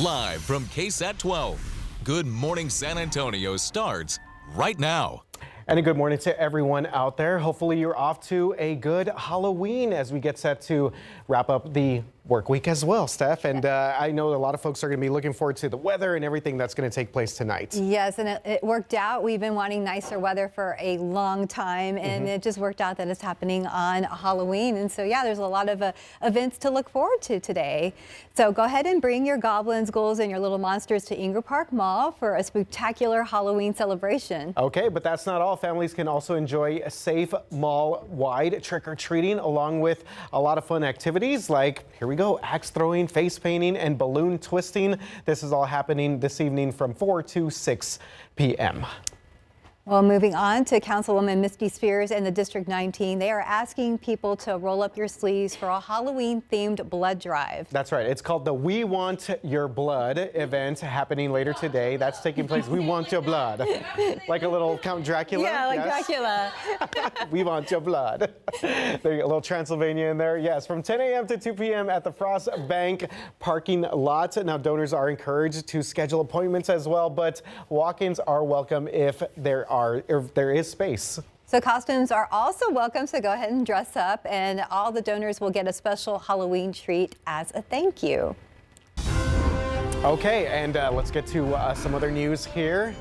Live from KSAT 12, Good Morning San Antonio starts right now. And a good morning to everyone out there. Hopefully you're off to a good Halloween as we get set to wrap up the work week as well, Steph. And I know a lot of folks are going to be looking forward to the weather and everything that's going to take place tonight. Yes, and it worked out. We've been wanting nicer weather for a long time, and it just worked out that it's happening on Halloween. And so, yeah, there's a lot of events to look forward to today. So go ahead and bring your goblins, ghouls, and your little monsters to Ingram Park Mall for a spectacular Halloween celebration. Okay, but that's not all. Families can also enjoy a safe mall-wide trick-or-treating along with a lot of fun activities like, here we go, axe throwing, face painting, and balloon twisting. This is all happening this evening from 4 to 6 p.m. Well, moving on to Councilwoman Misty Spears and the District 19, they are asking people to roll up your sleeves for a Halloween-themed blood drive. That's right. It's called the We Want Your Blood event happening later today. That's taking place. We want your blood. Like a little Count Dracula. Yeah, like Dracula. We want your blood. There you go, a little Transylvania in there. Yes, from 10 a.m. to 2 p.m. at the Frost Bank parking lot. Now, donors are encouraged to schedule appointments as well, but walk-ins are welcome if there is space. So costumes are also welcome, so go ahead and dress up, and all the donors will get a special Halloween treat as a thank you. Okay, and let's get to some other news here.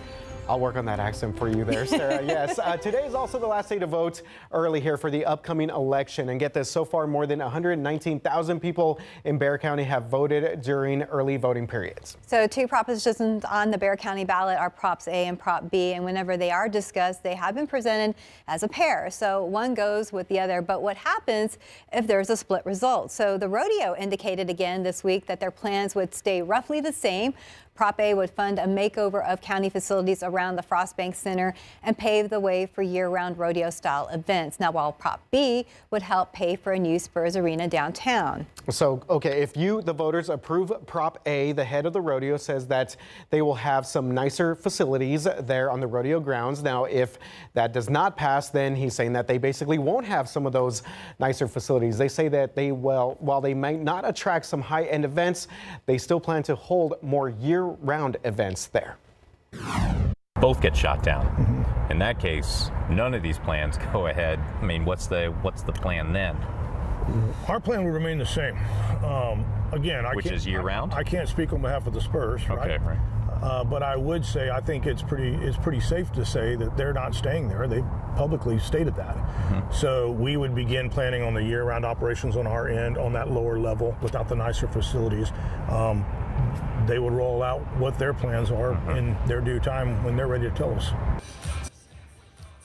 I'll work on that accent for you there, Sarah. Yes, today is also the last day to vote early here for the upcoming election. And get this, so far more than 119,000 people in Bexar County have voted during early voting periods. So two propositions on the Bexar County ballot are Props A and Prop B, and whenever they are discussed, they have been presented as a pair. So one goes with the other, but what happens if there's a split result? So the rodeo indicated again this week that their plans would stay roughly the same. Prop A would fund a makeover of county facilities around the Frost Bank Center and pave the way for year-round rodeo-style events. Now, while Prop B would help pay for a new Spurs Arena downtown. So, okay, if you, the voters, approve Prop A, the head of the rodeo says that they will have some nicer facilities there on the rodeo grounds. Now, if that does not pass, then he's saying that they basically won't have some of those nicer facilities. They say that they will, while they might not attract some high-end events, they still plan to hold more year-round events there. Both get shot down. In that case, none of these plans go ahead. I mean, what's the plan then? Our plan will remain the same. Again, Which is year-round? I can't speak on behalf of the Spurs, Okay, right. but I would say I think it's pretty safe to say that they're not staying there. They publicly stated that. So we would begin planning on the year-round operations on our end on that lower level without the nicer facilities. They would roll out what their plans are in their due time when they're ready to tell us.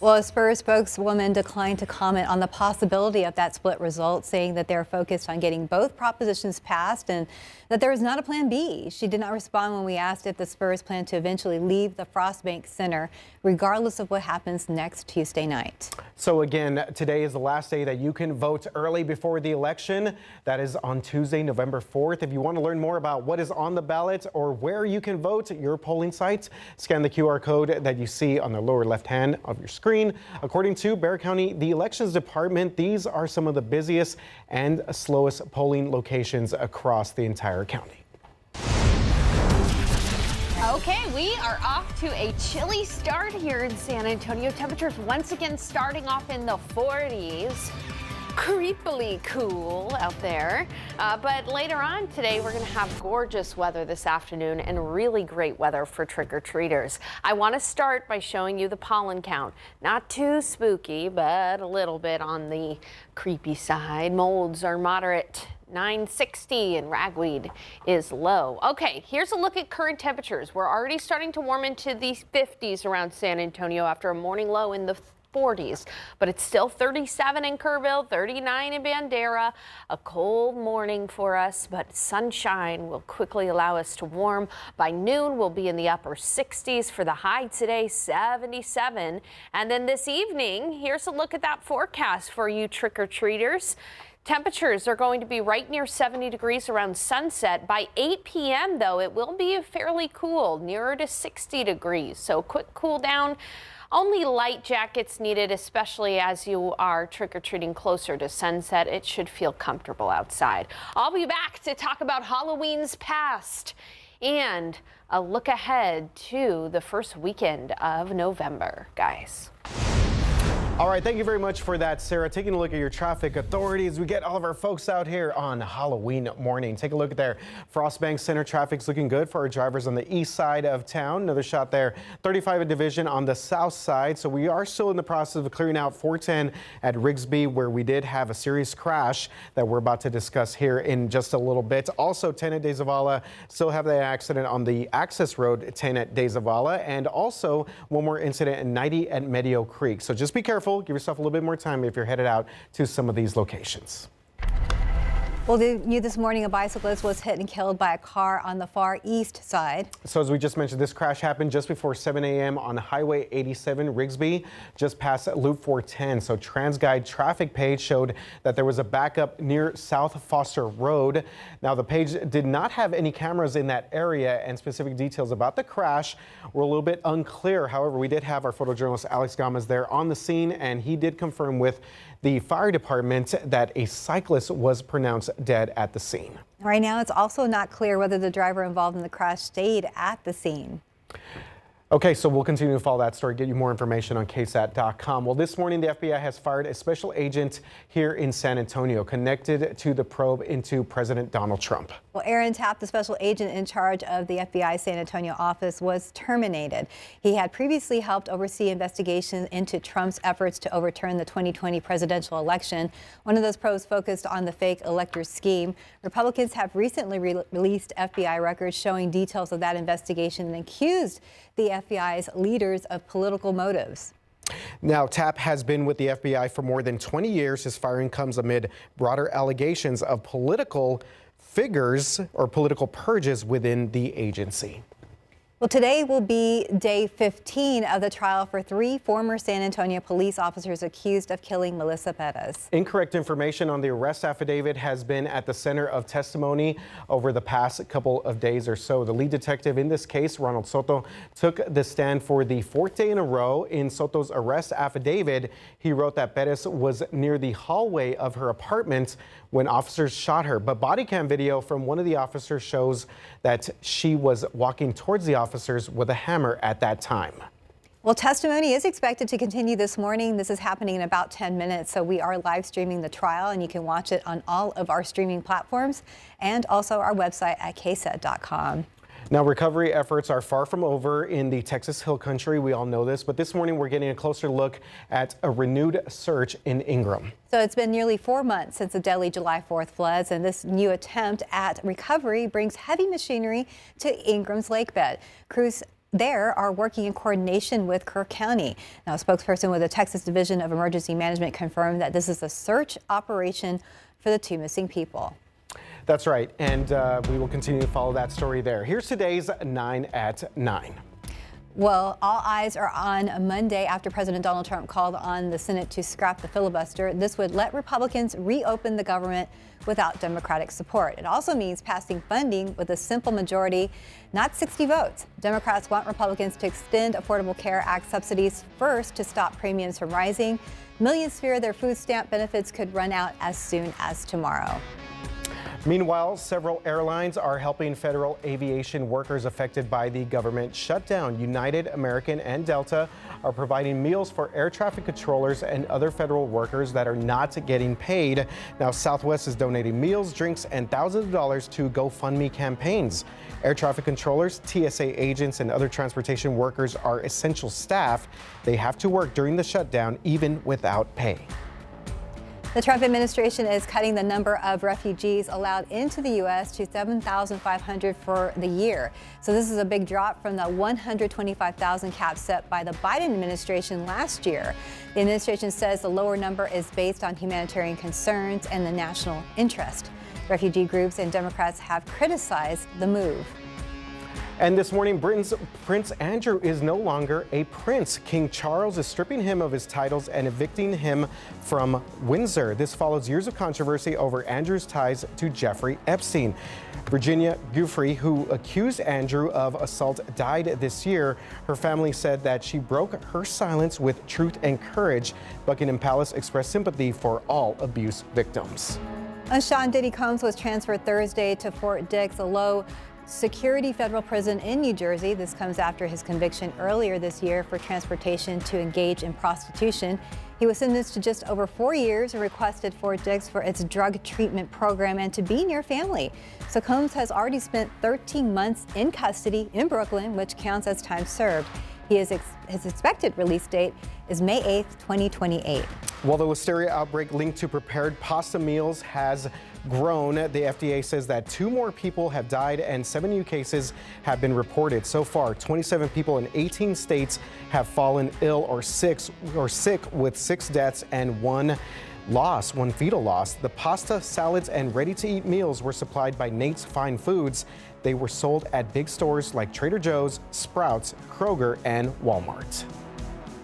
Well, a Spurs spokeswoman declined to comment on the possibility of that split result, saying that they're focused on getting both propositions passed and that there is not a plan B. She did not respond when we asked if the Spurs plan to eventually leave the Frost Bank Center, regardless of what happens next Tuesday night. So again, today is the last day that you can vote early before the election. That is on Tuesday, November 4th. If you want to learn more about what is on the ballot or where you can vote at your polling sites, scan the QR code that you see on the lower left hand of your screen. According to Bexar County, the Elections Department, these are some of the busiest and slowest polling locations across the entire county. Okay, we are off to a chilly start here in San Antonio. Temperatures once again starting off in the 40s. Creepily cool out there. But later on today, we're going to have gorgeous weather this afternoon and really great weather for trick-or-treaters. I want to start by showing you the pollen count. Not too spooky, but a little bit on the creepy side. Molds are moderate. 960 and ragweed is low. Okay, here's a look at current temperatures. We're already starting to warm into the 50s around San Antonio after a morning low in the 40s, but it's still 37 in Kerrville, 39 in Bandera. A cold morning for us, but sunshine will quickly allow us to warm. By noon, we'll be in the upper 60s for the high today, 77. And then this evening, here's a look at that forecast for you trick-or-treaters. Temperatures are going to be right near 70 degrees around sunset. By 8 p.m., though, it will be fairly cool, nearer to 60 degrees. So quick cool down. Only light jackets needed, especially as you are trick-or-treating closer to sunset. It should feel comfortable outside. I'll be back to talk about Halloween's past. and a look ahead to the first weekend of November, guys. All right, thank you very much for that, Sarah. Taking a look at your traffic authorities, we get all of our folks out here on Halloween morning. Take a look there. Frostbank Center traffic's looking good for our drivers on the east side of town. Another shot there. 35 and Division on the south side. So we are still in the process of clearing out 410 at Rigsby, where we did have a serious crash that we're about to discuss here in just a little bit. Also, 10 at De Zavala still have that accident on the access road 10 at De Zavala, and also one more incident in 90 at Medio Creek. So just be careful. Give yourself a little bit more time if you're headed out to some of these locations. Well, new this morning, a bicyclist was hit and killed by a car on the far east side. So as we just mentioned, this crash happened just before 7 a.m. on Highway 87 Rigsby, just past Loop 410. So TransGuide traffic page showed that there was a backup near South Foster Road. Now, the page did not have any cameras in that area, and specific details about the crash were a little bit unclear. However, we did have our photojournalist Alex Gomez there on the scene, and he did confirm with the fire department that a cyclist was pronounced dead at the scene. Right now, it's also not clear whether the driver involved in the crash stayed at the scene. Okay, so we'll continue to follow that story, get you more information on KSAT.com. Well, this morning, the FBI has fired a special agent here in San Antonio connected to the probe into President Donald Trump. Well, Aaron Tapp, the special agent in charge of the FBI San Antonio office, was terminated. He had previously helped oversee investigations into Trump's efforts to overturn the 2020 presidential election. One of those probes focused on the fake elector scheme. Republicans have recently released FBI records showing details of that investigation and accused the FBI's leaders of political motives. Now, Tapp has been with the FBI for more than 20 years. His firing comes amid broader allegations of political figures or political purges within the agency. Well, today will be day 15 of the trial for 3 former San Antonio police officers accused of killing Melissa Perez. Incorrect information on the arrest affidavit has been at the center of testimony over the past couple of days or so. The lead detective in this case, Ronald Soto, took the stand for the 4th day in a row. In Soto's arrest affidavit, he wrote that Perez was near the hallway of her apartment when officers shot her. But body cam video from one of the officers shows that she was walking towards the officers with a hammer at that time. Well, testimony is expected to continue this morning. This is happening in about 10 minutes. So we are live streaming the trial, and you can watch it on all of our streaming platforms and also our website at KSAT.com. Now, recovery efforts are far from over in the Texas Hill Country. We all know this, but this morning we're getting a closer look at a renewed search in Ingram. So it's been nearly 4 months since the deadly July 4th floods, and this new attempt at recovery brings heavy machinery to Ingram's lake bed. Crews there are working in coordination with Kirk County. Now, a spokesperson with the Texas Division of Emergency Management confirmed that this is a search operation for the 2 missing people. That's right, and we will continue to follow that story there. Here's today's 9 at 9. Well, all eyes are on Monday after President Donald Trump called on the Senate to scrap the filibuster. This would let Republicans reopen the government without Democratic support. It also means passing funding with a simple majority, not 60 votes. Democrats want Republicans to extend Affordable Care Act subsidies first to stop premiums from rising. Millions fear their food stamp benefits could run out as soon as tomorrow. Meanwhile, several airlines are helping federal aviation workers affected by the government shutdown. United, American, and Delta are providing meals for air traffic controllers and other federal workers that are not getting paid. Now, Southwest is donating meals, drinks, and thousands of dollars to GoFundMe campaigns. Air traffic controllers, TSA agents, and other transportation workers are essential staff. They have to work during the shutdown, even without pay. The Trump administration is cutting the number of refugees allowed into the U.S. to 7,500 for the year. So this is a big drop from the 125,000 cap set by the Biden administration last year. The administration says the lower number is based on humanitarian concerns and the national interest. Refugee groups and Democrats have criticized the move. And this morning, Britain's Prince Andrew is no longer a prince. King Charles is stripping him of his titles and evicting him from Windsor. This follows years of controversy over Andrew's ties to Jeffrey Epstein. Virginia Giuffre, who accused Andrew of assault, died this year. Her family said that she broke her silence with truth and courage. Buckingham Palace expressed sympathy for all abuse victims. Sean Diddy Combs was transferred Thursday to Fort Dix, a low security federal prison in New Jersey. This comes after his conviction earlier this year for transportation to engage in prostitution. He was sentenced to just over 4 years and requested 4 digs for its drug treatment program and to be near family. So Combs has already spent 13 months in custody in Brooklyn, which counts as time served. His expected release date is May 8th, 2028. While the listeria outbreak linked to prepared pasta meals has grown, the FDA says that 2 more people have died and 7 new cases have been reported. So far, 27 people in 18 states have fallen ill or sick with 6 deaths and 1 fetal loss. The pasta, salads, and ready-to-eat meals were supplied by Nate's Fine Foods. They were sold at big stores like Trader Joe's, Sprouts, Kroger, and Walmart.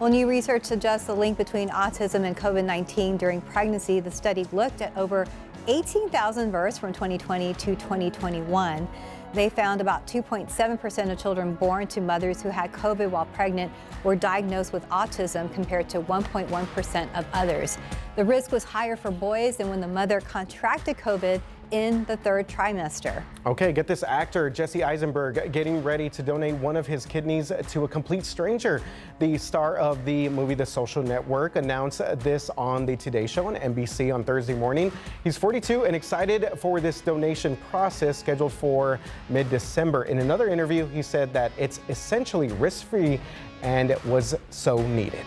Well, new research suggests the link between autism and COVID-19 during pregnancy. The study looked at over 18,000 births from 2020 to 2021. They found about 2.7% of children born to mothers who had COVID while pregnant were diagnosed with autism compared to 1.1% of others. The risk was higher for boys than when the mother contracted COVID in the 3rd trimester. Okay, get this, actor Jesse Eisenberg getting ready to donate one of his kidneys to a complete stranger. The star of the movie The Social Network announced this on the Today Show on NBC on Thursday morning. He's 42 and excited for this donation process scheduled for mid-December. In another interview, he said that it's essentially risk-free and it was so needed.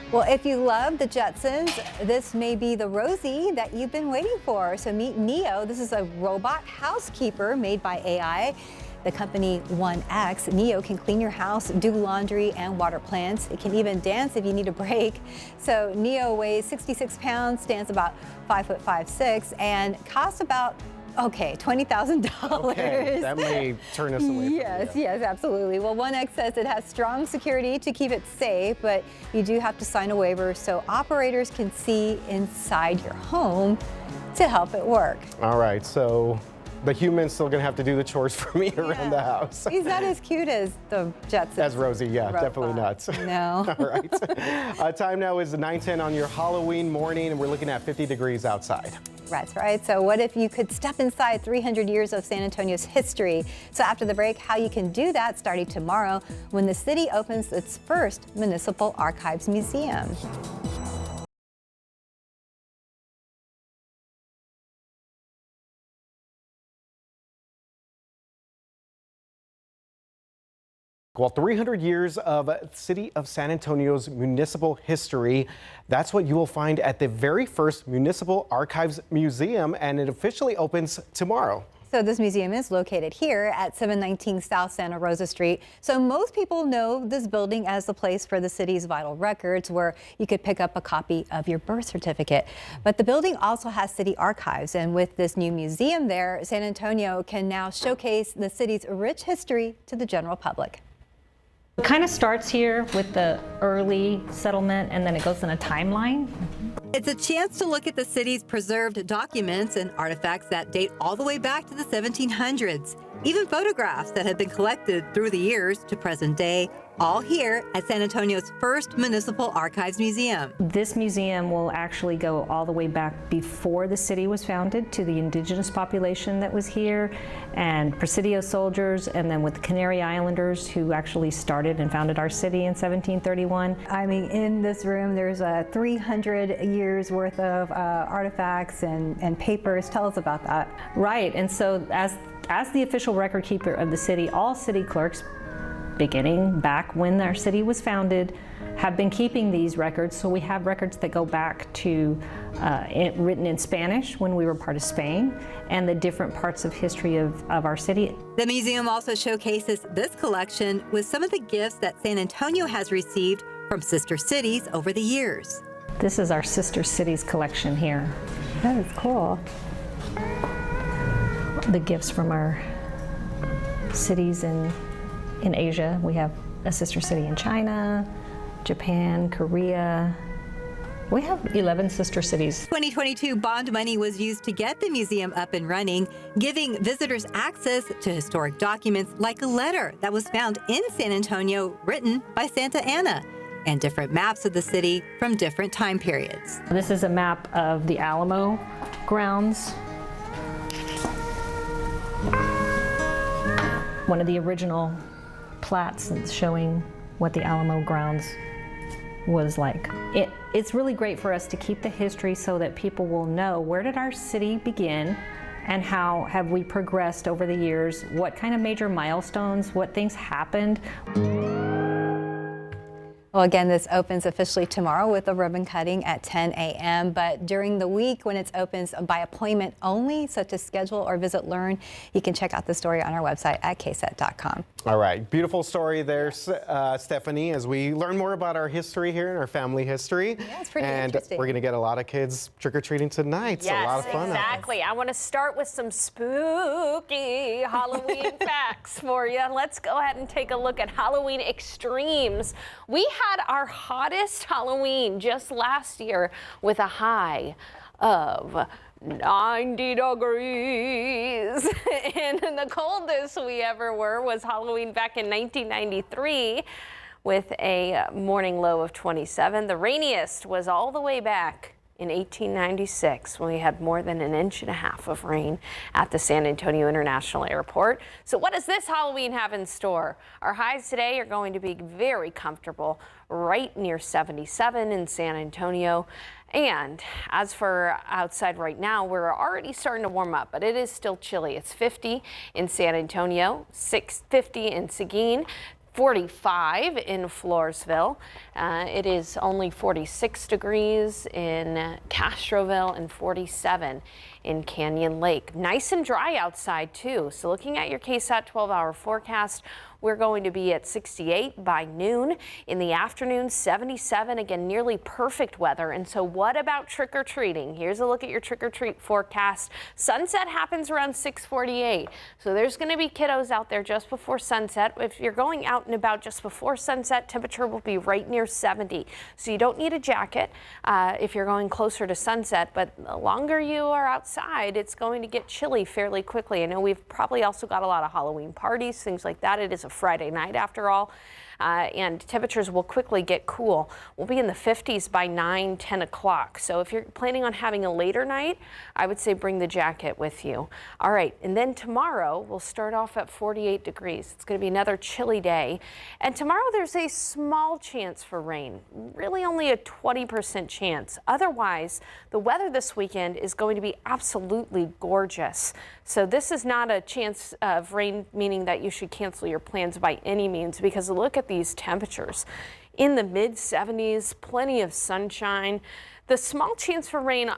Well, if you love the Jetsons, this may be the Rosie that you've been waiting for. So meet Neo. This is a robot housekeeper made by AI. The company 1X. Neo can clean your house, do laundry, and water plants. It can even dance if you need a break. So Neo weighs 66 pounds, stands about 5'5", and costs about $20,000. Okay, that may turn us away. Yes, absolutely. Well, 1X says it has strong security to keep it safe, but you do have to sign a waiver so operators can see inside your home to help it work. All right, so the human's still gonna have to do the chores for me around the house. He's not as cute as the Jetsons. As Rosie, yeah, definitely not. No. All right. Time now is 9:10 on your Halloween morning, and we're looking at 50 degrees outside. That's right. So what if you could step inside 300 years of San Antonio's history? So after the break, how you can do that starting tomorrow when the city opens its first Municipal Archives Museum. Well, 300 years of City of San Antonio's municipal history. That's what you will find at the very first Municipal Archives Museum, and it officially opens tomorrow. So this museum is located here at 719 South Santa Rosa Street. So most people know this building as the place for the city's vital records, where you could pick up a copy of your birth certificate. But the building also has city archives, and with this new museum there, San Antonio can now showcase the city's rich history to the general public. It kind of starts here with the early settlement, and then it goes in a timeline. It's a chance to look at the city's preserved documents and artifacts that date all the way back to the 1700s. Even photographs that have been collected through the years to present day, all here at San Antonio's first Municipal Archives Museum. This museum will actually go all the way back before the city was founded to the indigenous population that was here, and Presidio soldiers, and then with the Canary Islanders who actually started and founded our city in 1731. I mean, in this room there's 300 years worth of artifacts and papers. Tell us about that. Right, and so as the official record keeper of the city, all city clerks, beginning back when our city was founded, have been keeping these records. So we have records that go back to written in Spanish when we were part of Spain, and the different parts of history of our city. The museum also showcases this collection with some of the gifts that San Antonio has received from sister cities over the years. This is our sister cities collection here. That is cool. The gifts from our cities in Asia. We have a sister city in China, Japan, Korea. We have 11 sister cities. 2022 bond money was used to get the museum up and running, giving visitors access to historic documents like a letter that was found in San Antonio written by Santa Anna, and different maps of the city from different time periods. This is a map of the Alamo grounds. one of the original plats showing what the Alamo grounds was like. It's really great for us to keep the history so that people will know, where did our city begin and how have we progressed over the years, what kind of major milestones, what things happened. Well, again, this opens officially tomorrow with a ribbon cutting at 10 a.m. But during the week, when it opens by appointment only, so to schedule or visit Learn, you can check out the story on our website at ksat.com. All right, beautiful story there, Stephanie, as we learn more about our history here and our family history. Yeah, it's pretty and interesting. We're going to get a lot of kids trick-or-treating tonight. Yes, so a lot of fun. Exactly. I want to start with some spooky Halloween facts for you. Let's go ahead and take a look at Halloween extremes. We had our hottest Halloween just last year with a high of 90 degrees. And the coldest we ever were was Halloween back in 1993 with a morning low of 27. The rainiest was all the way back in 1896 when we had more than 1.5 inches of rain at the San Antonio International Airport. So what does this Halloween have in store? Our highs today are going to be very comfortable, right near 77 in San Antonio. And as for outside right now, we're already starting to warm up, but it is still chilly. It's 50 in San Antonio, 50 in Seguin, 45 in Floresville. It is only 46 degrees in Castroville and 47 in Canyon Lake. Nice and dry outside too. So looking at your KSAT 12-hour forecast, we're going to be at 68 by noon. In the afternoon, 77, again, nearly perfect weather. And so what about trick-or-treating? Here's a look at your trick-or-treat forecast. Sunset happens around 6:48. So there's going to be kiddos out there just before sunset. If you're going out and about just before sunset, temperature will be right near 70. So you don't need a jacket if you're going closer to sunset, but the longer you are outside, it's going to get chilly fairly quickly. I know we've probably also got a lot of Halloween parties, things like that. It is a Friday night after all, and temperatures will quickly get cool. We'll be in the 50s by 10 o'clock. So if you're planning on having a later night, I would say bring the jacket with you. All right, and then tomorrow we'll start off at 48 degrees. It's going to be another chilly day. And tomorrow there's a small chance for rain, really only a 20% chance. Otherwise, the weather this weekend is going to be absolutely gorgeous. So this is not a chance of rain, meaning that you should cancel your plans by any means, because look at these temperatures in the mid 70s, plenty of sunshine. The small chance for rain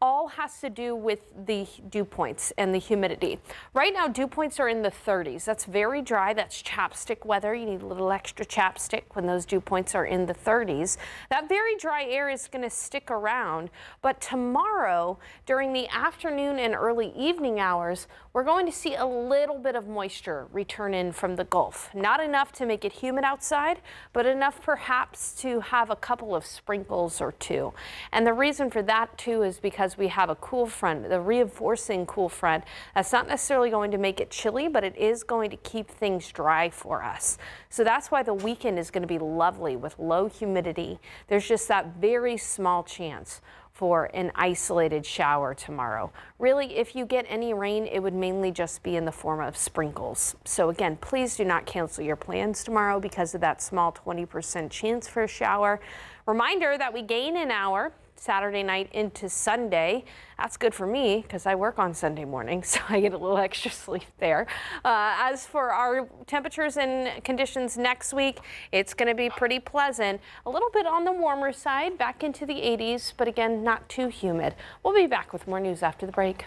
all has to do with the dew points and the humidity. Right now, dew points are in the 30s. That's very dry. That's chapstick weather. You need a little extra chapstick when those dew points are in the 30s. That very dry air is going to stick around. But tomorrow, during the afternoon and early evening hours, we're going to see a little bit of moisture return in from the Gulf. Not enough to make it humid outside, but enough perhaps to have a couple of sprinkles or two. And the reason for that too is because we have a cool front, the reinforcing cool front. That's not necessarily going to make it chilly, but it is going to keep things dry for us. So that's why the weekend is going to be lovely with low humidity. There's just that very small chance for an isolated shower tomorrow. Really, if you get any rain, it would mainly just be in the form of sprinkles. So again, please do not cancel your plans tomorrow because of that small 20% chance for a shower. Reminder that we gain an hour Saturday night into Sunday. That's good for me because I work on Sunday morning, so I get a little extra sleep there. As for our temperatures and conditions next week, it's going to be pretty pleasant. A little bit on the warmer side, back into the 80s, but again, not too humid. We'll be back with more news after the break.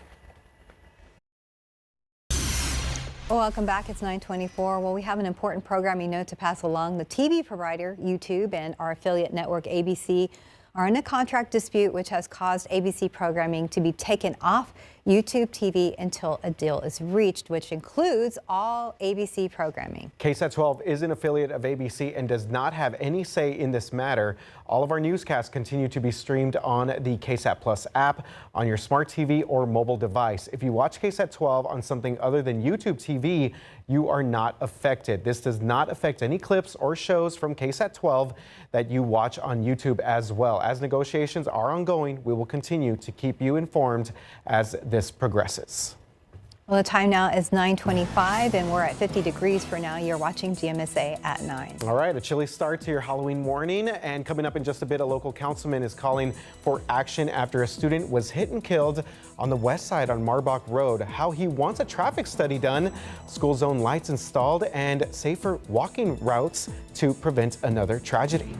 Welcome back. It's 9:24. Well, we have an important programming note to pass along. The TV provider, YouTube, and our affiliate network, ABC, are in a contract dispute which has caused ABC programming to be taken off YouTube TV until a deal is reached, which includes all ABC programming. KSAT 12 is an affiliate of ABC and does not have any say in this matter. All of our newscasts continue to be streamed on the KSAT Plus app on your smart TV or mobile device. If you watch KSAT 12 on something other than YouTube TV, you are not affected. This does not affect any clips or shows from KSAT 12 that you watch on YouTube as well. As negotiations are ongoing, we will continue to keep you informed as this progresses. Well, the time now is 9:25 and we're at 50 degrees for now. You're watching GMSA at 9. All right, a chilly start to your Halloween morning, and coming up in just a bit, a local councilman is calling for action after a student was hit and killed on the west side on Marbach Road. How he wants a traffic study done, school zone lights installed, and safer walking routes to prevent another tragedy.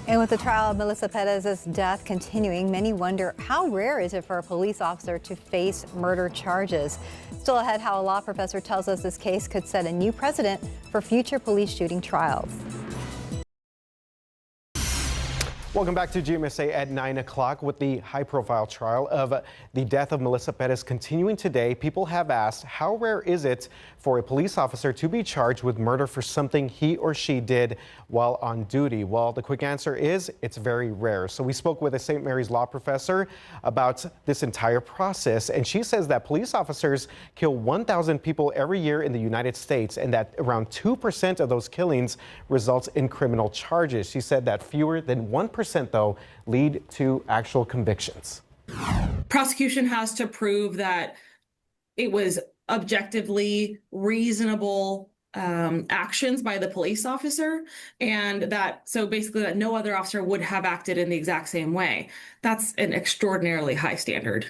And with the trial of Melissa Perez's death continuing, many wonder how rare is it for a police officer to face murder charges. Still ahead, how a law professor tells us this case could set a new precedent for future police shooting trials. Welcome back to GMSA at 9 o'clock. With the high-profile trial of the death of Melissa Perez continuing today, people have asked, how rare is it for a police officer to be charged with murder for something he or she did while on duty? Well, the quick answer is it's very rare. So we spoke with a St. Mary's law professor about this entire process, and she says that police officers kill 1,000 people every year in the United States, and that around 2% of those killings results in criminal charges. She said that fewer than 1% though lead to actual convictions. Prosecution has to prove that it was objectively reasonable actions by the police officer, and that basically that no other officer would have acted in the exact same way. That's an extraordinarily high standard.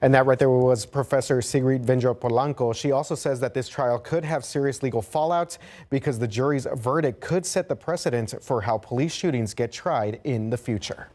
And that right there was Professor Sigrid Vendro Polanco. She also says that this trial could have serious legal fallout because the jury's verdict could set the precedent for how police shootings get tried in the future.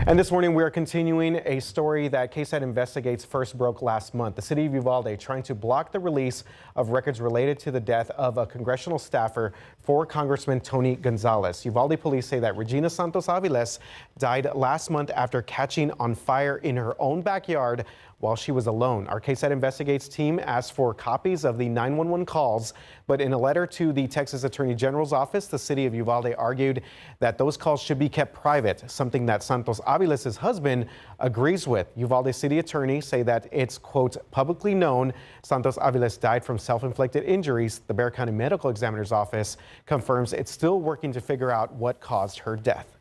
And this morning we are continuing a story that KSAT Investigates first broke last month. The city of Uvalde trying to block the release of records related to the death of a congressional staffer for Congressman Tony Gonzalez. Uvalde police say that Regina Santos Aviles died last month after catching on fire in her own backyard while she was alone. Our KSAT Investigates team asked for copies of the 911 calls, but in a letter to the Texas Attorney General's office, the city of Uvalde argued that those calls should be kept private, something that Santos Aviles' husband agrees with. Uvalde city attorneys say that it's, quote, publicly known Santos Aviles died from self-inflicted injuries. The Bexar County Medical Examiner's office confirms it's still working to figure out what caused her death.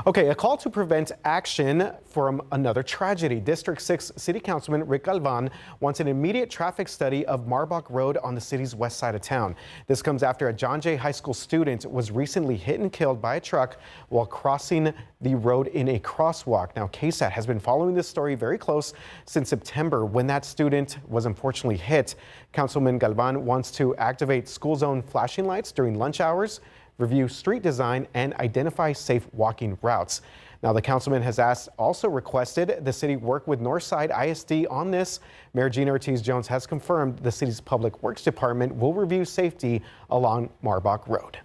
Okay, a call to prevent action from another tragedy. District 6 City Councilman Rick Galvan wants an immediate traffic study of Marbach Road on the city's west side of town. This comes after a John Jay High School student was recently hit and killed by a truck while crossing the road in a crosswalk. Now, KSAT has been following this story very close since September when that student was unfortunately hit. Councilman Galvan wants to activate school zone flashing lights during lunch hours, review street design, and identify safe walking routes. Now, the councilman has also requested the city work with Northside ISD on this. Mayor Gina Ortiz-Jones has confirmed the city's Public Works Department will review safety along Marbach Road.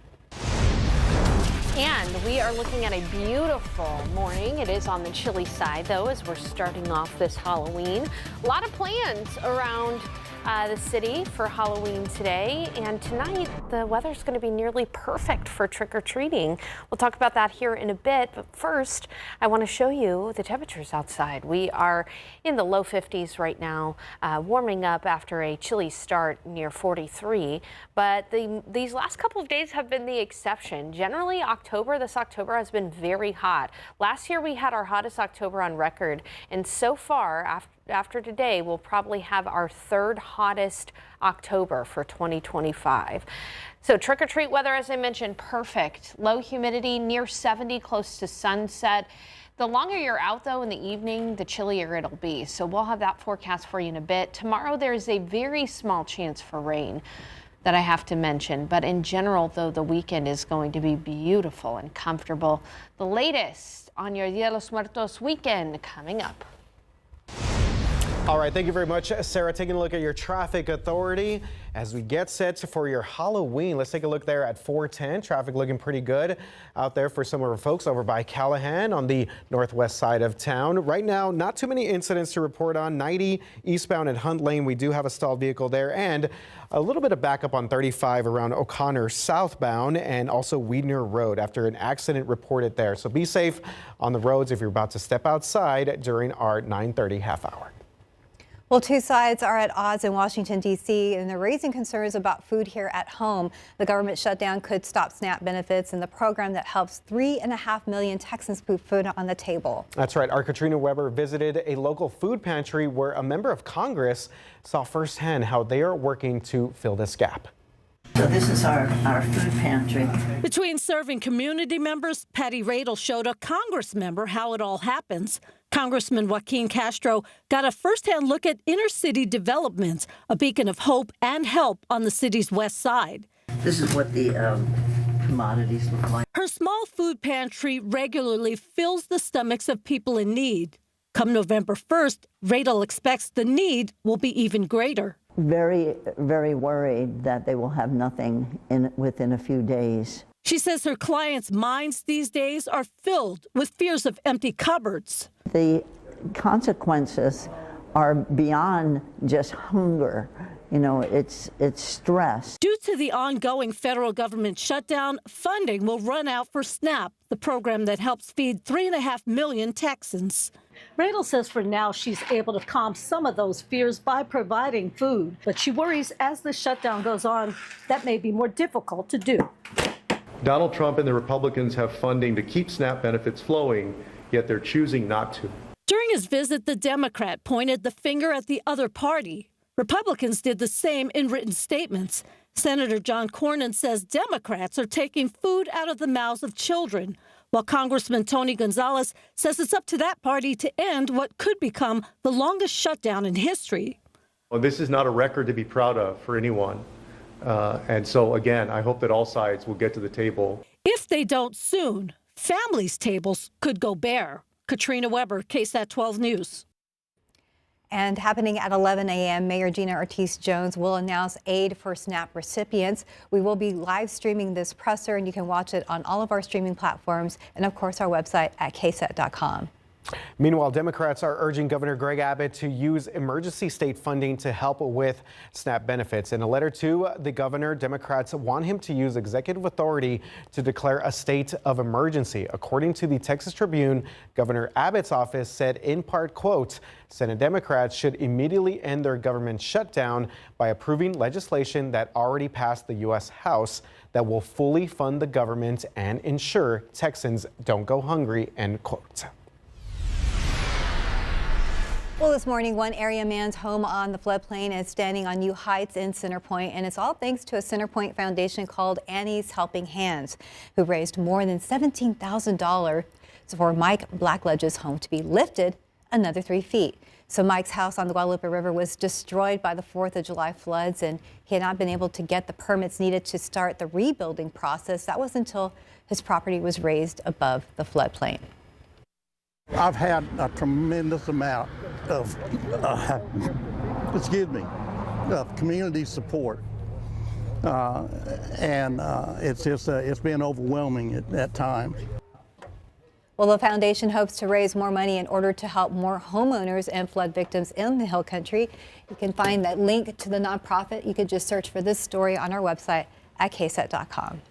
And we are looking at a beautiful morning. It is on the chilly side, though, as we're starting off this Halloween. A lot of plans around the city for Halloween today, and tonight the weather's going to be nearly perfect for trick-or-treating. We'll talk about that here in a bit, but first I want to show you the temperatures outside. We are in the low 50s right now, warming up after a chilly start near 43, but these last couple of days have been the exception. Generally, this October has been very hot. Last year we had our hottest October on record, and so far after today, we'll probably have our third hottest October for 2025. So trick-or-treat weather, as I mentioned, perfect. Low humidity, near 70, close to sunset. The longer you're out, though, in the evening, the chillier it'll be. So we'll have that forecast for you in a bit. Tomorrow, there's a very small chance for rain that I have to mention. But in general, though, the weekend is going to be beautiful and comfortable. The latest on your Dia de los Muertos weekend coming up. All right, thank you very much, Sarah. Taking a look at your traffic authority as we get set for your Halloween. Let's take a look there at 410. Traffic looking pretty good out there for some of our folks over by Callahan on the northwest side of town. Right now, not too many incidents to report on. 90 eastbound at Hunt Lane. We do have a stalled vehicle there, and a little bit of backup on 35 around O'Connor southbound, and also Weidner Road after an accident reported there. So be safe on the roads if you're about to step outside during our 9:30 half hour. Well, two sides are at odds in Washington, D.C., and they're raising concerns about food here at home. The government shutdown could stop SNAP benefits and the program that helps 3.5 million Texans put food on the table. That's right. Our Katrina Weber visited a local food pantry where a member of Congress saw firsthand how they are working to fill this gap. So this is our food pantry. Between serving community members, Patty Radel showed a Congress member how it all happens. Congressman Joaquin Castro got a firsthand look at inner city developments, a beacon of hope and help on the city's west side. This is what the commodities look like. Her small food pantry regularly fills the stomachs of people in need. Come November 1st, Radel expects the need will be even greater. Very, very worried that they will have nothing within a few days. She says her clients' minds these days are filled with fears of empty cupboards. The consequences are beyond just hunger. You know, it's stress. Due to the ongoing federal government shutdown, funding will run out for SNAP, the program that helps feed 3.5 million Texans. Radel says for now she's able to calm some of those fears by providing food, but she worries as the shutdown goes on, that may be more difficult to do. Donald Trump and the Republicans have funding to keep SNAP benefits flowing, yet they're choosing not to. During his visit, the Democrat pointed the finger at the other party. Republicans did the same in written statements. Senator John Cornyn says Democrats are taking food out of the mouths of children, while Congressman Tony Gonzalez says it's up to that party to end what could become the longest shutdown in history. Well, this is not a record to be proud of for anyone. And so, again, I hope that all sides will get to the table. If they don't soon, families' tables could go bare. Katrina Weber, KSAT 12 News. And happening at 11 a.m., Mayor Gina Ortiz-Jones will announce aid for SNAP recipients. We will be live streaming this presser, and you can watch it on all of our streaming platforms and, of course, our website at ksat.com. Meanwhile, Democrats are urging Governor Greg Abbott to use emergency state funding to help with SNAP benefits. In a letter to the governor, Democrats want him to use executive authority to declare a state of emergency. According to the Texas Tribune, Governor Abbott's office said in part, quote, Senate Democrats should immediately end their government shutdown by approving legislation that already passed the U.S. House that will fully fund the government and ensure Texans don't go hungry, end quote. Well, this morning, one area man's home on the floodplain is standing on new heights in Center Point, and it's all thanks to a Center Point foundation called Annie's Helping Hands, who raised more than $17,000 for Mike Blackledge's home to be lifted another 3 feet. So Mike's house on the Guadalupe River was destroyed by the 4th of July floods, and he had not been able to get the permits needed to start the rebuilding process. That was until his property was raised above the floodplain. I've had a tremendous amount of, of community support, and it's been overwhelming at times. Well, the foundation hopes to raise more money in order to help more homeowners and flood victims in the Hill Country. You can find that link to the nonprofit. You could just search for this story on our website at ksat.com.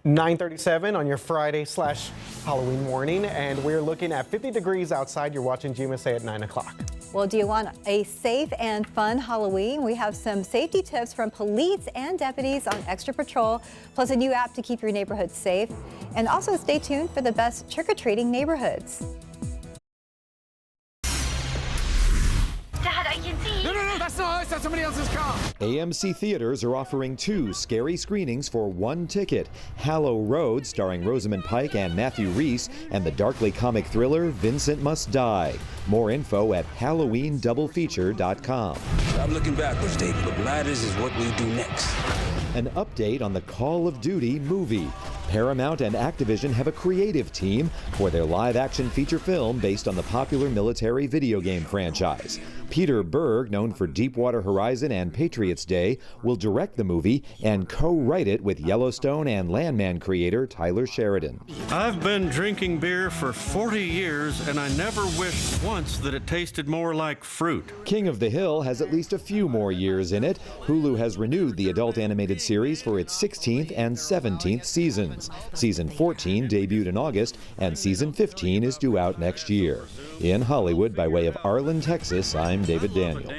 9:37 on your Friday/Halloween morning, and we're looking at 50 degrees outside. You're watching GMSA at 9 o'clock. Well, do you want a safe and fun Halloween? We have some safety tips from police and deputies on Extra Patrol, plus a new app to keep your neighborhood safe. And also stay tuned for the best trick-or-treating neighborhoods. Dad, I can see. No, that's not us. That's somebody else's car. AMC Theaters are offering 2 scary screenings for 1 ticket. Hallow Road, starring Rosamund Pike and Matthew Rhys, and the darkly comic thriller Vincent Must Die. More info at HalloweenDoubleFeature.com. Stop looking backwards, David. But ladders is what we do next. An update on the Call of Duty movie. Paramount and Activision have a creative team for their live-action feature film based on the popular military video game franchise. Peter Berg, known for Deepwater Horizon and Patriots Day, will direct the movie and co-write it with Yellowstone and Landman creator Tyler Sheridan. I've been drinking beer for 40 years, and I never wished once that it tasted more like fruit. King of the Hill has at least a few more years in it. Hulu has renewed the adult animated series for its 16th and 17th seasons. seasons. Season 14 debuted in August, and season 15 is due out next year. In Hollywood, by way of Arlen, Texas, I'm David Daniel.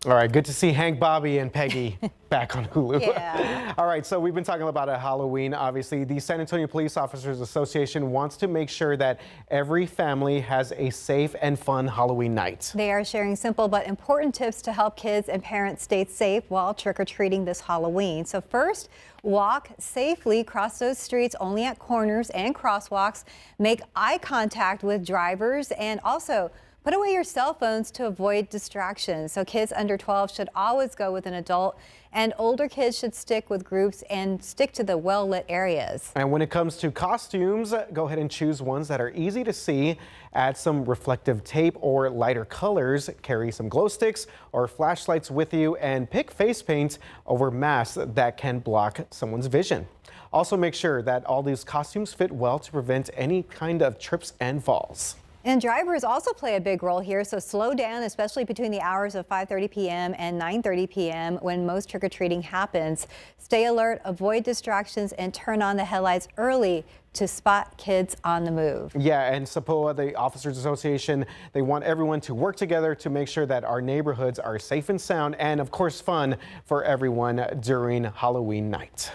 All right, good to see Hank, Bobby, and Peggy back on Hulu. Yeah. All right, so we've been talking about Halloween. Obviously, the San Antonio Police Officers Association wants to make sure that every family has a safe and fun Halloween night. They are sharing simple but important tips to help kids and parents stay safe while trick-or-treating this Halloween. So first, walk safely, cross those streets only at corners and crosswalks, make eye contact with drivers, and also put away your cell phones to avoid distractions. So kids under 12 should always go with an adult, and older kids should stick with groups and stick to the well-lit areas. And when it comes to costumes, go ahead and choose ones that are easy to see. Add some reflective tape or lighter colors. Carry some glow sticks or flashlights with you, and pick face paint over masks that can block someone's vision. Also make sure that all these costumes fit well to prevent any kind of trips and falls. And drivers also play a big role here, so slow down, especially between the hours of 5:30 p.m. and 9:30 p.m. when most trick-or-treating happens. Stay alert, avoid distractions, and turn on the headlights early to spot kids on the move. Yeah, and SAPOA, the Officers Association, they want everyone to work together to make sure that our neighborhoods are safe and sound and, of course, fun for everyone during Halloween night.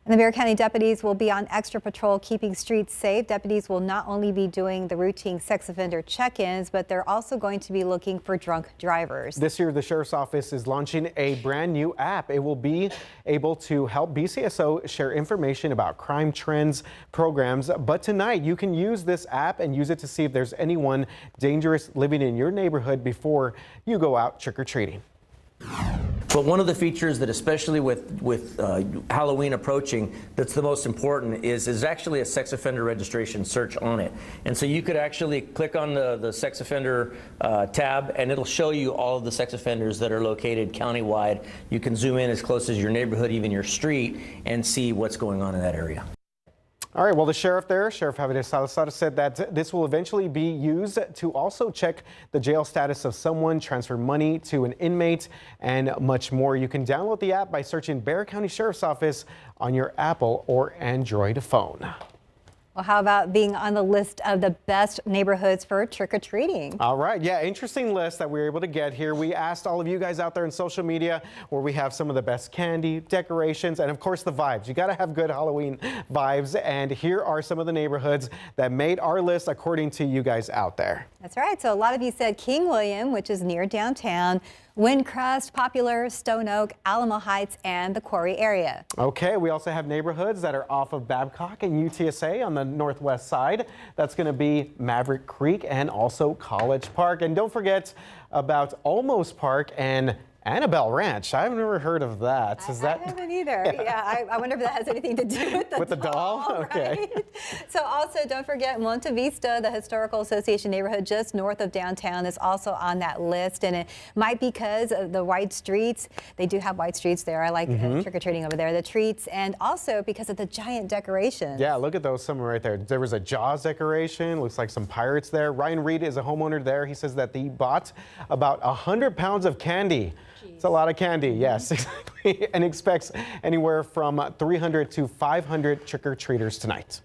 And the Bexar County deputies will be on extra patrol keeping streets safe. Deputies will not only be doing the routine sex offender check-ins, but they're also going to be looking for drunk drivers. This year, the Sheriff's Office is launching a brand new app. It will be able to help BCSO share information about crime trends, programs. But tonight, you can use this app and use it to see if there's anyone dangerous living in your neighborhood before you go out trick-or-treating. But one of the features that, especially with Halloween approaching, that's the most important is actually a sex offender registration search on it. And so you could actually click on the sex offender tab, and it'll show you all of the sex offenders that are located countywide. You can zoom in as close as your neighborhood, even your street, and see what's going on in that area. All right, well, the sheriff there, Sheriff Javier Salazar, said that this will eventually be used to also check the jail status of someone, transfer money to an inmate, and much more. You can download the app by searching Bexar County Sheriff's Office on your Apple or Android phone. Well, how about being on the list of the best neighborhoods for trick-or-treating? All right. Yeah, interesting list that we were able to get here. We asked all of you guys out there in social media where we have some of the best candy, decorations, and of course the vibes. You got to have good Halloween vibes. And here are some of the neighborhoods that made our list according to you guys out there. That's right. So a lot of you said King William, which is near downtown, Windcrest, Popular, Stone Oak, Alamo Heights, and the Quarry area. Okay, we also have neighborhoods that are off of Babcock and UTSA on the northwest side. That's going to be Maverick Creek and also College Park. And don't forget about Olmos Park and Annabelle Ranch. I've never heard of that. I haven't either. Yeah, I wonder if that has anything to do with the doll. Okay. Right? So also don't forget Monte Vista, the Historical Association neighborhood just north of downtown, is also on that list. And it might be because of the wide streets. They do have wide streets there. I like trick-or-treating over there. The treats, and also because of the giant decorations. Yeah, look at those, some right there. There was a Jaws decoration. Looks like some pirates there. Ryan Reed is a homeowner there. He says that he bought about 100 pounds of candy. It's a lot of candy, yes, exactly, and expects anywhere from 300 to 500 trick-or-treaters tonight.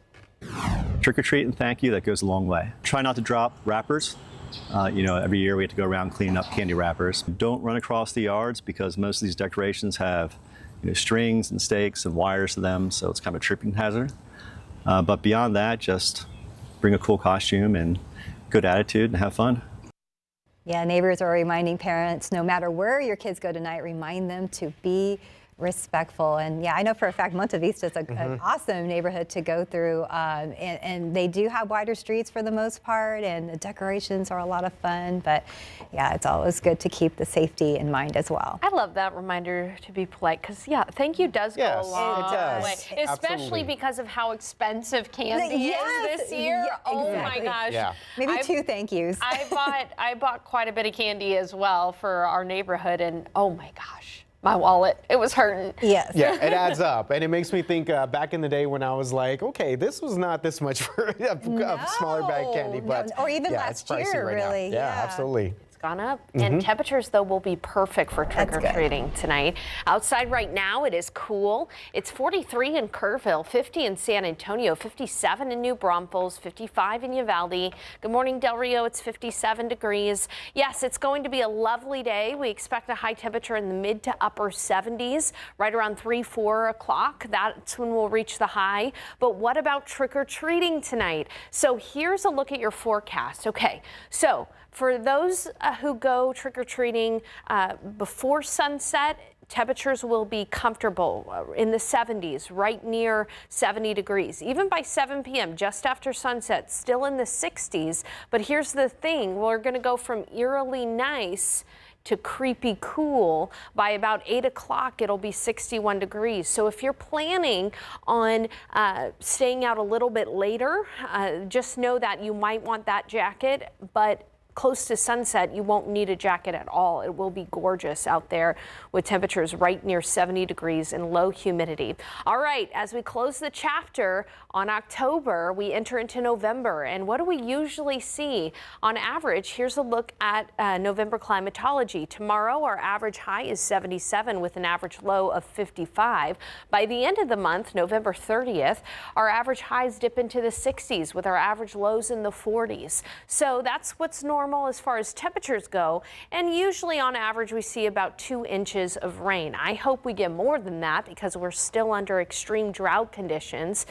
Trick or treat and thank you, that goes a long way. Try not to drop wrappers. Every year we have to go around cleaning up candy wrappers. Don't run across the yards because most of these decorations have strings and stakes and wires to them, so it's kind of a tripping hazard. But beyond that, just bring a cool costume and good attitude and have fun. Yeah, neighbors are reminding parents, no matter where your kids go tonight, remind them to be respectful. And yeah, I know for a fact Monte Vista is an awesome neighborhood to go through, and they do have wider streets for the most part, and the decorations are a lot of fun. But yeah, it's always good to keep the safety in mind as well. I love that reminder to be polite, because yeah, thank you does go a long way, especially Absolutely. because of how expensive candy is this year. Yeah, oh exactly. my gosh, Yeah. Maybe two thank yous. I bought quite a bit of candy as well for our neighborhood, and oh my gosh, my wallet, it was hurting. Yes. Yeah, it adds up. And it makes me think back in the day when I was like, okay, this was not this much for a smaller bag candy. But or even yeah, last it's pricey year, right now. really. Yeah, absolutely. gone up. And temperatures, though, will be perfect for trick-or-treating tonight. Outside right now, it is cool. It's 43 in Kerrville, 50 in San Antonio, 57 in New Braunfels, 55 in Uvalde. Good morning, Del Rio. It's 57 degrees. Yes, it's going to be a lovely day. We expect a high temperature in the mid to upper 70s, right around 4 o'clock. That's when we'll reach the high. But what about trick-or-treating tonight? So here's a look at your forecast. Okay, so for those who go trick-or-treating before sunset, temperatures will be comfortable in the 70s, right near 70 degrees. Even by 7 p.m., just after sunset, still in the 60s. But here's the thing, we're going to go from eerily nice to creepy cool. By about 8 o'clock, it'll be 61 degrees. So if you're planning on staying out a little bit later, just know that you might want that jacket, but close to sunset, you won't need a jacket at all. It will be gorgeous out there with temperatures right near 70 degrees and low humidity. All right, as we close the chapter on October, we enter into November. And what do we usually see? On average, here's a look at November climatology. Tomorrow, our average high is 77 with an average low of 55. By the end of the month, November 30th, our average highs dip into the 60s with our average lows in the 40s. So that's what's normal as far as temperatures go, and usually on average we see about 2 inches of rain. I hope we get more than that because we're still under extreme drought conditions.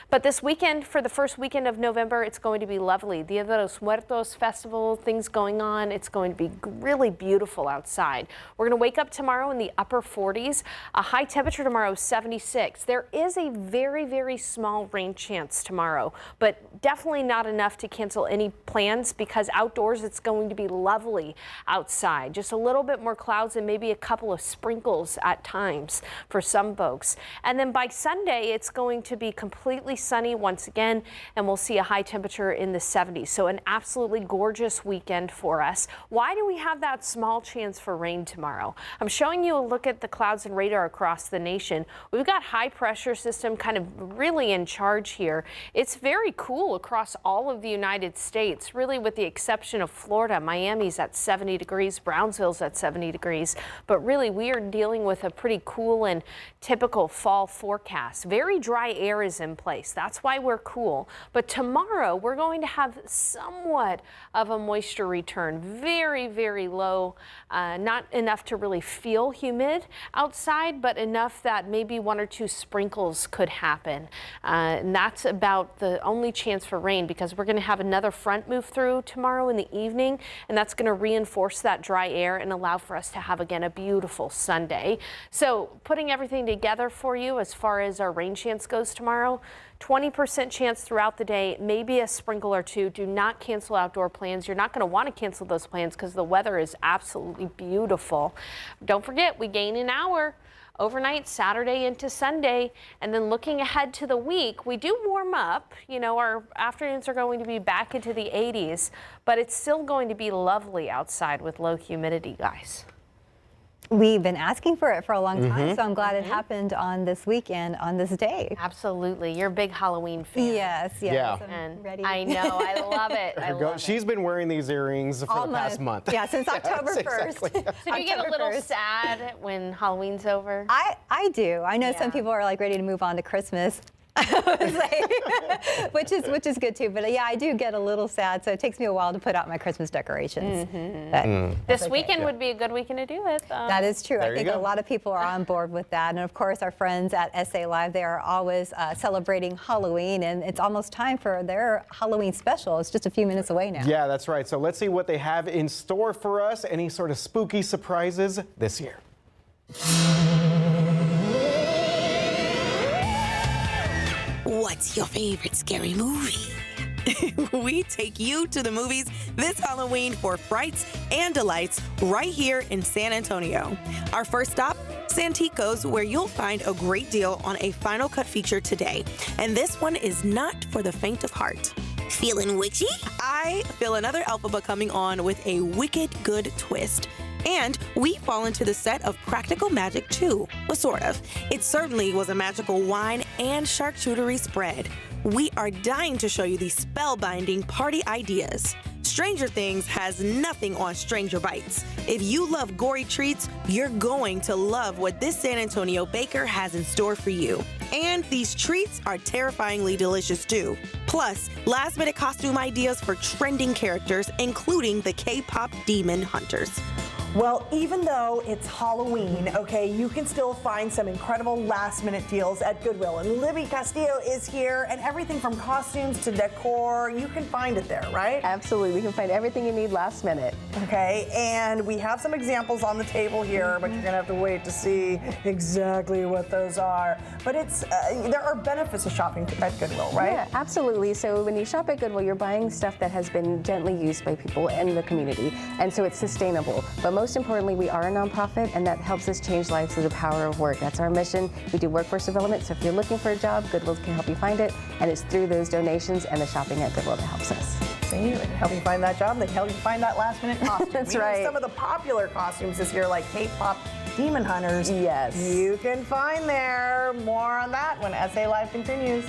But this weekend, for the first weekend of November, it's going to be lovely. Dia de los Muertos festival, things going on. It's going to be really beautiful outside. We're going to wake up tomorrow in the upper 40s. A high temperature tomorrow is 76. There is a very, very small rain chance tomorrow, but definitely not enough to cancel any plans because outdoors it's going to be lovely outside. Just a little bit more clouds and maybe a couple of sprinkles at times for some folks. And then by Sunday, it's going to be completely sunny once again, and we'll see a high temperature in the 70s. So an absolutely gorgeous weekend for us. Why do we have that small chance for rain tomorrow? I'm showing you a look at the clouds and radar across the nation. We've got high pressure system kind of really in charge here. It's very cool across all of the United States, really with the exception of Florida. Miami's at 70 degrees, Brownsville's at 70 degrees, but really we are dealing with a pretty cool and typical fall forecast. Very dry air is in place. That's why we're cool. But tomorrow we're going to have somewhat of a moisture return. Very, very low, not enough to really feel humid outside, but enough that maybe 1 or 2 sprinkles could happen. And that's about the only chance for rain because we're going to have another front move through tomorrow in the evening, and that's going to reinforce that dry air and allow for us to have again a beautiful Sunday. So putting everything together for you as far as our rain chance goes tomorrow, 20% chance throughout the day, maybe a sprinkle or 2. Do not cancel outdoor plans. You're not going to want to cancel those plans because the weather is absolutely beautiful. Don't forget, we gain an hour overnight Saturday into Sunday, and then looking ahead to the week, we do warm up. You know, our afternoons are going to be back into the 80s, but it's still going to be lovely outside with low humidity, guys. We've been asking for it for a long time, so I'm glad it happened on this weekend, on this day. Absolutely. You're a big Halloween fan. Yes, yes. Yeah. And ready. I know. I love it. I love She's been wearing these earrings for the past month. Yeah, since October 1st. Exactly. So do you get a little sad when Halloween's over? I do. I know some people are like ready to move on to Christmas. which is good too, but yeah, I do get a little sad, so it takes me a while to put out my Christmas decorations. This weekend would be a good weekend to do it. That is true. I think a lot of people are on board with that, and of course our friends at SA Live, they are always celebrating Halloween, and it's almost time for their Halloween special. It's just a few minutes away now. Yeah, that's right. So let's see what they have in store for us. Any sort of spooky surprises this year? What's your favorite scary movie? We take you to the movies this Halloween for frights and delights right here in San Antonio. Our first stop, Santico's, where you'll find a great deal on a Final Cut feature today. And this one is not for the faint of heart. Feeling witchy? I feel another Elphaba coming on with a wicked good twist. And we fall into the set of Practical Magic too. Well, sort of. It certainly was a magical wine and charcuterie spread. We are dying to show you these spellbinding party ideas. Stranger Things has nothing on Stranger Bites. If you love gory treats, you're going to love what this San Antonio baker has in store for you. And these treats are terrifyingly delicious too. Plus, last-minute costume ideas for trending characters, including the K-pop demon hunters. Well, even though it's Halloween, okay, you can still find some incredible last-minute deals at Goodwill. And Libby Castillo is here, and everything from costumes to decor, you can find it there, right? Absolutely. We can find everything you need last minute. Okay, and we have some examples on the table here, but you're going to have to wait to see exactly what those are. But it's there are benefits of shopping at Goodwill, right? Yeah, absolutely. So when you shop at Goodwill, you're buying stuff that has been gently used by people in the community, and so it's sustainable. But most importantly, we are a nonprofit, and that helps us change lives through the power of work. That's our mission. We do workforce development, so if you're looking for a job, Goodwill can help you find it, and it's through those donations and the shopping at Goodwill that helps us. See, they help you find that job, they help you find that last-minute costume. That's right. Some of the popular costumes this year, like K-pop demon hunters. Yes. You can find there. More on that when SA Live continues.